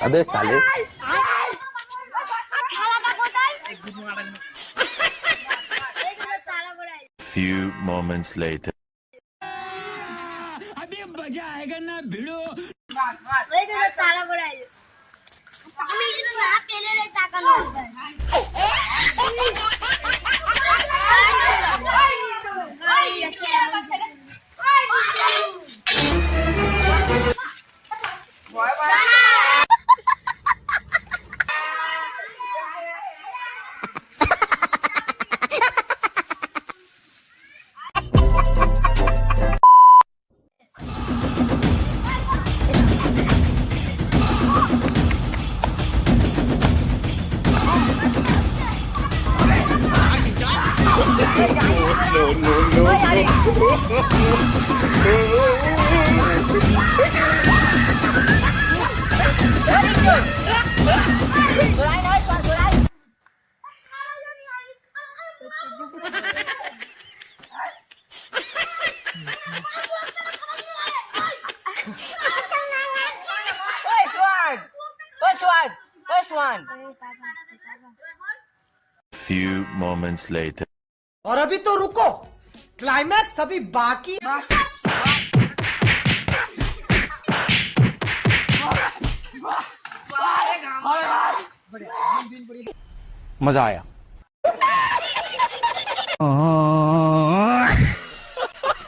अबे साले few moments later अभी मजा आएगा ना भिड़ो साला बड़ा है আমি কিন্তু না পেলে রে টাকা লড়বে few moments later और अभी तो रुको क्लाइमैक्स अभी बाकी मजा आया